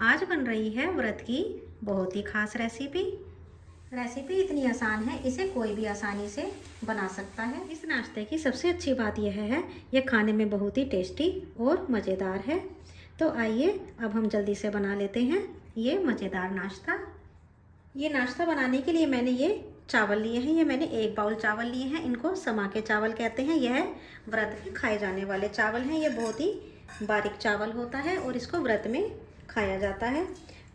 आज बन रही है व्रत की बहुत ही खास रेसिपी। रेसिपी इतनी आसान है, इसे कोई भी आसानी से बना सकता है। इस नाश्ते की सबसे अच्छी बात यह है, यह खाने में बहुत ही टेस्टी और मज़ेदार है। तो आइए अब हम जल्दी से बना लेते हैं ये मज़ेदार नाश्ता। ये नाश्ता बनाने के लिए मैंने ये चावल लिए हैं। ये मैंने 1 बाउल चावल लिए हैं। इनको समा के चावल कहते हैं। यह व्रत में खाए जाने वाले चावल हैं। ये बहुत ही बारीक चावल होता है और इसको व्रत में खाया जाता है।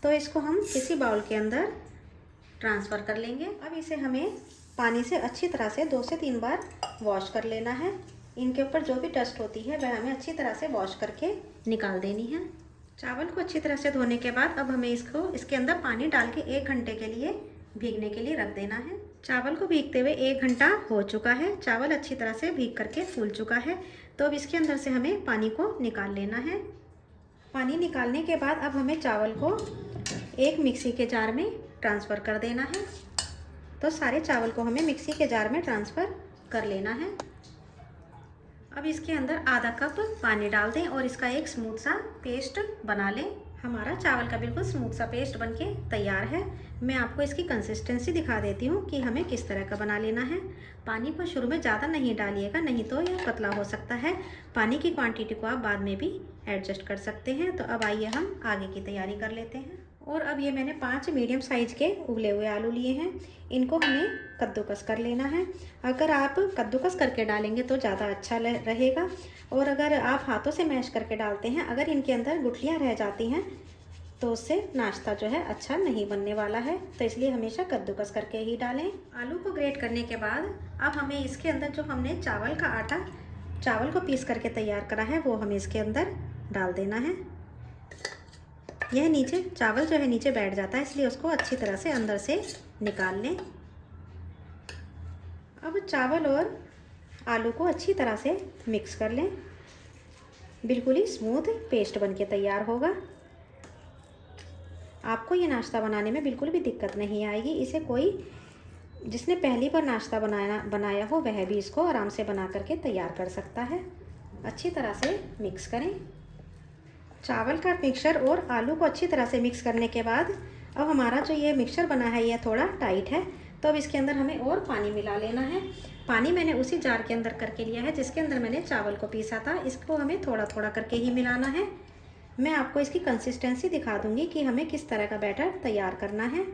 तो इसको हम किसी बाउल के अंदर ट्रांसफ़र कर लेंगे। अब इसे हमें पानी से अच्छी तरह से 2 से 3 बार वॉश कर लेना है। इनके ऊपर जो भी डस्ट होती है वह हमें अच्छी तरह से वॉश करके निकाल देनी है। चावल को अच्छी तरह से धोने के बाद अब हमें इसके अंदर पानी डाल के 1 घंटे के लिए भीगने के लिए रख देना है। चावल को भीगते हुए 1 घंटा हो चुका है। चावल अच्छी तरह से भीग करके फूल चुका है। तो अब इसके अंदर से हमें पानी को निकाल लेना है। पानी निकालने के बाद अब हमें चावल को एक मिक्सी के जार में ट्रांसफ़र कर देना है। तो सारे चावल को हमें मिक्सी के जार में ट्रांसफ़र कर लेना है। अब इसके अंदर आधा कप पानी डाल दें और इसका एक स्मूथ सा पेस्ट बना लें। हमारा चावल का बिल्कुल स्मूथ सा पेस्ट बनके तैयार है। मैं आपको इसकी कंसिस्टेंसी दिखा देती हूँ कि हमें किस तरह का बना लेना है। पानी को शुरू में ज़्यादा नहीं डालिएगा, नहीं तो यह पतला हो सकता है। पानी की क्वांटिटी को आप बाद में भी एडजस्ट कर सकते हैं। तो अब आइए हम आगे की तैयारी कर लेते हैं। और अब ये मैंने 5 मीडियम साइज़ के उबले हुए आलू लिए हैं। इनको हमें कद्दूकस कर लेना है। अगर आप कद्दूकस करके डालेंगे तो ज़्यादा अच्छा रहेगा, और अगर आप हाथों से मैश करके डालते हैं, अगर इनके अंदर गुठलियाँ रह जाती हैं तो उससे नाश्ता जो है अच्छा नहीं बनने वाला है। तो इसलिए हमेशा कद्दूकस करके ही डालें। आलू को ग्रेट करने के बाद अब हमें इसके अंदर जो हमने चावल को पीस करके तैयार करा है वो हमें इसके अंदर डाल देना है। यह नीचे चावल जो है नीचे बैठ जाता है, इसलिए उसको अच्छी तरह से अंदर से निकाल लें। अब चावल और आलू को अच्छी तरह से मिक्स कर लें। बिल्कुल ही स्मूथ पेस्ट बनके तैयार होगा। आपको ये नाश्ता बनाने में बिल्कुल भी दिक्कत नहीं आएगी। इसे कोई जिसने पहली बार नाश्ता बनाया हो वह भी इसको आराम से बना करके तैयार कर सकता है। अच्छी तरह से मिक्स करें। चावल का मिक्सचर और आलू को अच्छी तरह से मिक्स करने के बाद अब हमारा जो ये मिक्सचर बना है यह थोड़ा टाइट है। तो अब इसके अंदर हमें और पानी मिला लेना है। पानी मैंने उसी जार के अंदर करके लिया है जिसके अंदर मैंने चावल को पीसा था। इसको हमें थोड़ा थोड़ा करके ही मिलाना है। मैं आपको इसकी कंसिस्टेंसी दिखा दूंगी कि हमें किस तरह का बैटर तैयार करना है।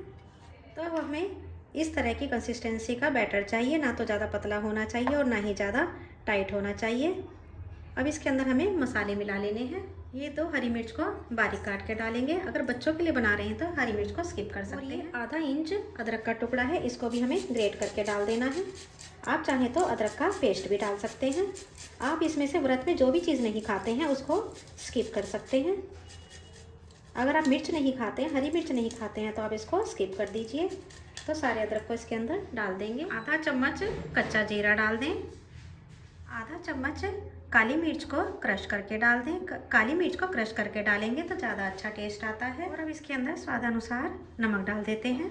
तो अब हमें इस तरह की कंसिस्टेंसी का बैटर चाहिए, ना तो ज़्यादा पतला होना चाहिए और ना ही ज़्यादा टाइट होना चाहिए। अब इसके अंदर हमें मसाले मिला लेने हैं। ये 2 हरी मिर्च को बारीक काट के डालेंगे। अगर बच्चों के लिए बना रहे हैं तो हरी मिर्च को स्किप कर सकते हैं। आधा इंच अदरक का टुकड़ा है, इसको भी हमें ग्रेट करके डाल देना है। आप चाहें तो अदरक का पेस्ट भी डाल सकते हैं। आप इसमें से व्रत में जो भी चीज़ नहीं खाते हैं उसको स्किप कर सकते हैं। अगर आप मिर्च नहीं खाते हैं, हरी मिर्च नहीं खाते हैं, तो आप इसको स्किप कर दीजिए। तो सारे अदरक को इसके अंदर डाल देंगे। आधा चम्मच कच्चा जीरा डाल दें। आधा चम्मच काली मिर्च को क्रश करके डाल दें। काली मिर्च को क्रश करके डालेंगे तो ज़्यादा अच्छा टेस्ट आता है। और अब इसके अंदर स्वादानुसार नमक डाल देते हैं।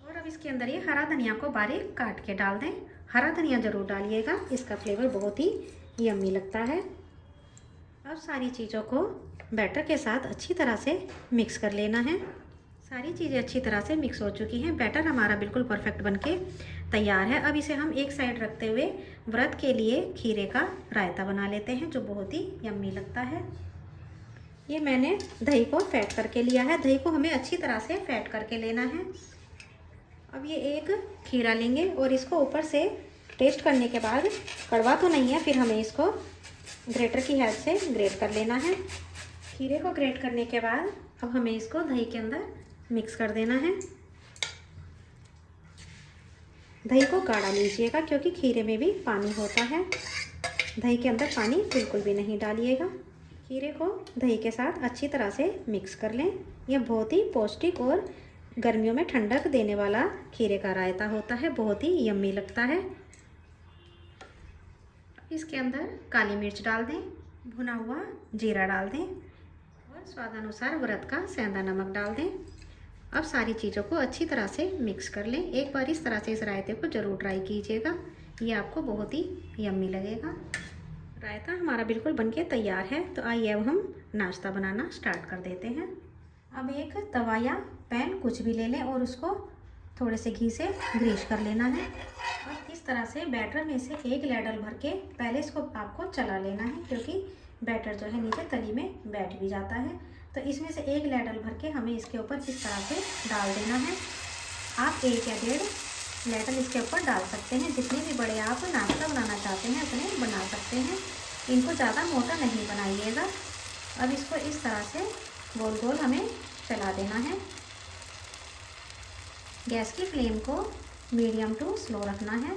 और अब इसके अंदर ये हरा धनिया को बारीक काट के डाल दें। हरा धनिया ज़रूर डालिएगा, इसका फ्लेवर बहुत ही यम्मी लगता है। अब सारी चीज़ों को बैटर के साथ अच्छी तरह से मिक्स कर लेना है। सारी चीज़ें अच्छी तरह से मिक्स हो चुकी हैं। बैटर हमारा बिल्कुल परफेक्ट बनके तैयार है। अब इसे हम एक साइड रखते हुए व्रत के लिए खीरे का रायता बना लेते हैं, जो बहुत ही यम्मी लगता है। ये मैंने दही को फैट करके लिया है। दही को हमें अच्छी तरह से फैट करके लेना है। अब ये एक खीरा लेंगे और इसको ऊपर से टेस्ट करने के बाद, कड़वा तो नहीं है, फिर हमें इसको ग्रेटर की हेल्प से ग्रेट कर लेना है। खीरे को ग्रेट करने के बाद अब हमें इसको दही के अंदर मिक्स कर देना है। दही को गाढ़ा लीजिएगा क्योंकि खीरे में भी पानी होता है। दही के अंदर पानी बिल्कुल भी नहीं डालिएगा। खीरे को दही के साथ अच्छी तरह से मिक्स कर लें। यह बहुत ही पौष्टिक और गर्मियों में ठंडक देने वाला खीरे का रायता होता है, बहुत ही यम्मी लगता है। इसके अंदर काली मिर्च डाल दें, भुना हुआ जीरा डाल दें और स्वादानुसार व्रत का सेंधा नमक डाल दें। अब सारी चीज़ों को अच्छी तरह से मिक्स कर लें। एक बार इस तरह से इस रायते को ज़रूर ट्राई कीजिएगा, ये आपको बहुत ही यम्मी लगेगा। रायता हमारा बिल्कुल बनके तैयार है। तो आइए अब हम नाश्ता बनाना स्टार्ट कर देते हैं। अब एक तवा या पैन कुछ भी ले लें और उसको थोड़े से घी से ग्रीस कर लेना है। और इस तरह से बैटर में से एक लैडल भर के पहले इसको आपको चला लेना है, क्योंकि बैटर जो है नीचे तली में बैठ भी जाता है। तो इसमें से एक लैडल भर के हमें इसके ऊपर इस तरह से डाल देना है। आप 1 या 1.5 लैडल इसके ऊपर डाल सकते हैं। जितने भी बड़े आप नाश्ता बनाना चाहते हैं उतने बना सकते हैं। इनको ज़्यादा मोटा नहीं बनाइएगा। अब इसको इस तरह से गोल गोल हमें चला देना है। गैस की फ्लेम को मीडियम टू स्लो रखना है।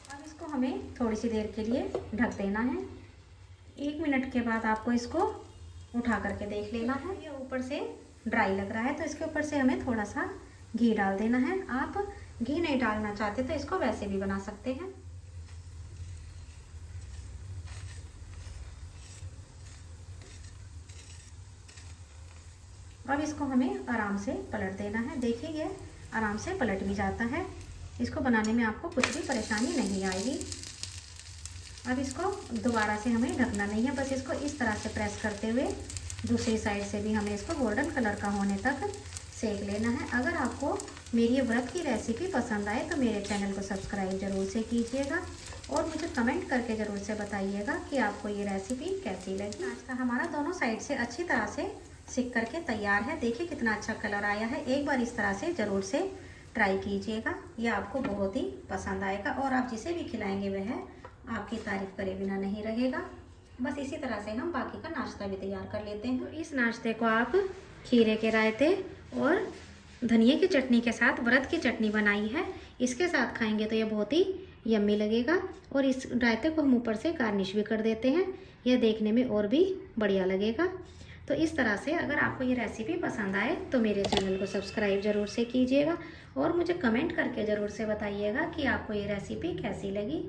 अब इसको हमें थोड़ी सी देर के लिए ढक देना है। 1 मिनट के बाद आपको इसको उठा करके देख लेना है। ये ऊपर से ड्राई लग रहा है तो इसके ऊपर से हमें थोड़ा सा घी डाल देना है। आप घी नहीं डालना चाहते तो इसको वैसे भी बना सकते हैं। अब इसको हमें आराम से पलट देना है। देखिए ये आराम से पलट भी जाता है। इसको बनाने में आपको कुछ भी परेशानी नहीं आएगी। अब इसको दोबारा से हमें ढकना नहीं है, बस इसको इस तरह से प्रेस करते हुए दूसरी साइड से भी हमें इसको गोल्डन कलर का होने तक सेक लेना है। अगर आपको मेरी ये व्रत की रेसिपी पसंद आए तो मेरे चैनल को सब्सक्राइब ज़रूर से कीजिएगा और मुझे कमेंट करके ज़रूर से बताइएगा कि आपको ये रेसिपी कैसी लगी। आज का हमारा दोनों साइड से अच्छी तरह से सिक करके तैयार है। देखिए कितना अच्छा कलर आया है। एक बार इस तरह से ज़रूर से ट्राई कीजिएगा, यह आपको बहुत ही पसंद आएगा और आप जिसे भी खिलाएंगे वह आपकी तारीफ़ करे बिना नहीं रहेगा। बस इसी तरह से हम बाकी का नाश्ता भी तैयार कर लेते हैं। तो इस नाश्ते को आप खीरे के रायते और धनिया की चटनी के साथ व्रत की चटनी बनाई है, इसके साथ खाएंगे तो ये बहुत ही यम्मी लगेगा। और इस रायते को हम ऊपर से गार्निश भी कर देते हैं, यह देखने में और भी बढ़िया लगेगा। तो इस तरह से अगर आपको ये रेसिपी पसंद आए तो मेरे चैनल को सब्सक्राइब ज़रूर से कीजिएगा और मुझे कमेंट करके ज़रूर से बताइएगा कि आपको ये रेसिपी कैसी लगी।